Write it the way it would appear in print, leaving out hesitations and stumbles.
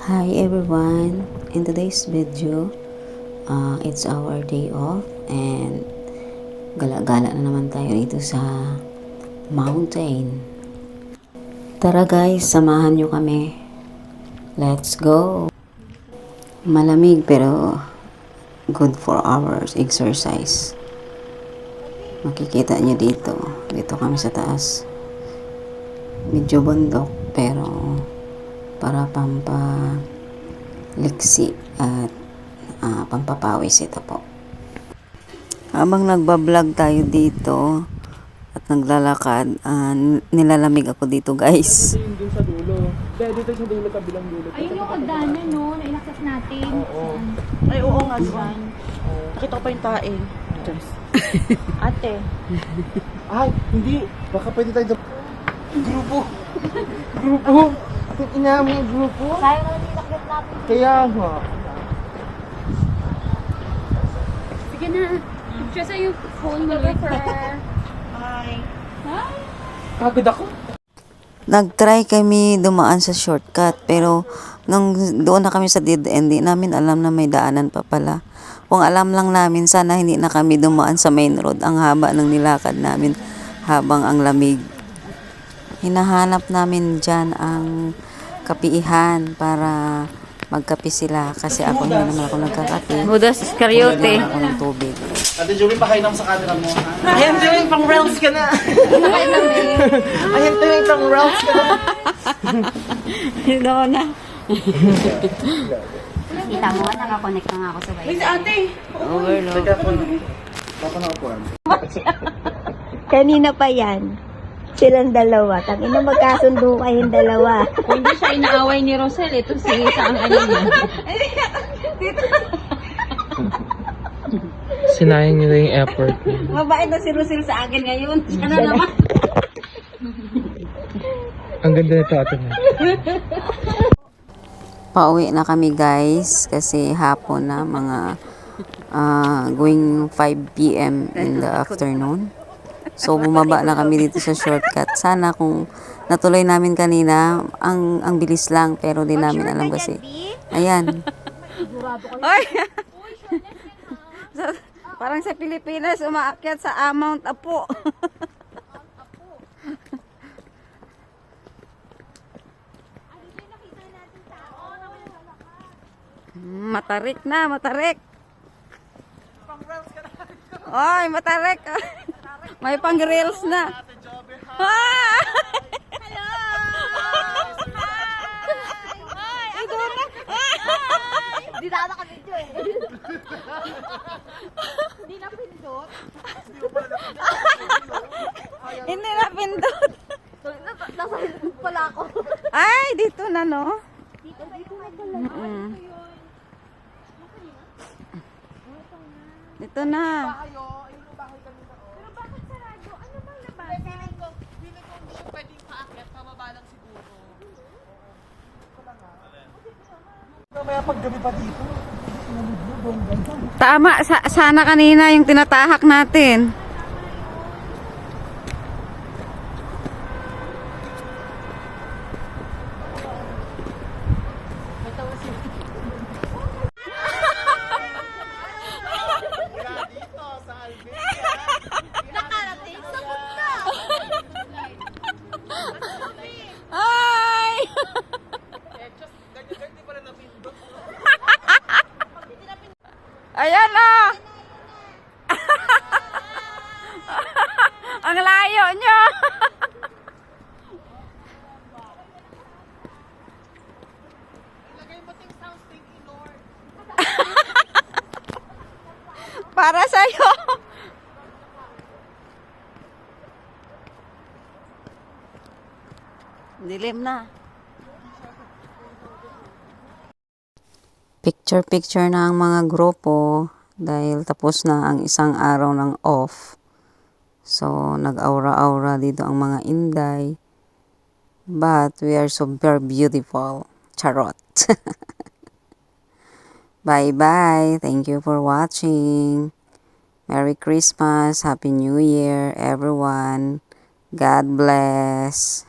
Hi everyone! In today's video, it's our day off and gala-gala na naman tayo dito sa mountain. Tara guys, samahan nyo kami. Let's go! Malamig pero good for our exercise. Makikita nyo dito. Dito kami sa taas. Medyo bundok pero para pampaliksi at pampapawis ito po. Habang nagbablog tayo dito at naglalakad, nilalamig ako dito guys. Dito sa dulo. Dito sa dulo, kabilang dulo. Ayun yung hagdanan, no? Na-inaccess natin. Oo. Ay, oo nga, saan? Nakita ko pa yung tae. Ate. Ay, hindi. Baka pwede tayo grupo. Grupo. Ina mo yung grupo. Sayang naman yung inaccess natin. Kaya nga. Sige na. Picture sa yung phone mo. Hi. Hi. Kagad ako. Nag-try kami dumaan sa shortcut pero nung doon na kami sa dead end, di namin alam na may daanan pa pala. Kung alam lang namin, sana hindi na kami dumaan sa main road. Ang haba ng nilakad namin habang ang lamig. Hinahanap namin dyan ang kapiihan para magkape sila kasi ako hindi naman ako nagkakape. Budas Iscariote. Kailangan ako ng tubig. Ate Joey, pakainam sa camera mo. Ayan, Joey, pang reels ka na. Ayan, Joey, pang reels ka na. Hindi na. Kita mo, nakakonect na nga ako sa wifi. Ate! Overload. Teka po. Baka naupuan. Kanina pa yan. Silang dalawa. Tangina magkasundo kayong dalawa. Kung hindi siya inaaway ni Rosel, ito si Saan ano niya. Sinayang nila yung effort. Mabait na si Rosel sa akin ngayon. Siya na naman. Ang ganda nito, ate mo. Pauwi na kami guys kasi hapon na mga going 5 p.m. in the afternoon. So bumaba na kami dito sa shortcut. Sana kung natuloy namin kanina, ang bilis lang pero di namin alam kasi. Ayan. Oy! Parang sa Pilipinas, umaakyat sa Mount Apo. Matarik na, matarik. Oy, matarik. May pang-reels na. Ah! Hello! Hi! Ito na. Di na naka-video eh. Hindi na pindot. Hindi na pindot. Nasa pala ako. Ay, dito na no. Dito na pala. Dito na. Pero bakit sarado? Ano bang labas? Feeling ko hindi siya pwedeng paakyat, pababa lang siguro. Mamaya paggabi pa dito. Tama, sana kanina yung tinatahak natin. Dito sa Albania. Nakarating sa punta! Ay! Just ganyan di pala napindot. Ayan na! Ang layo nyo! Ilagay mo ting sound stinky Lord. Para sa'yo! Dilim na. Picture-picture na ang mga grupo dahil tapos na ang isang araw ng off. So, nag-aura-aura dito ang mga Inday. But we are super beautiful. Charot. Bye-bye. Thank you for watching. Merry Christmas. Happy New Year, everyone. God bless.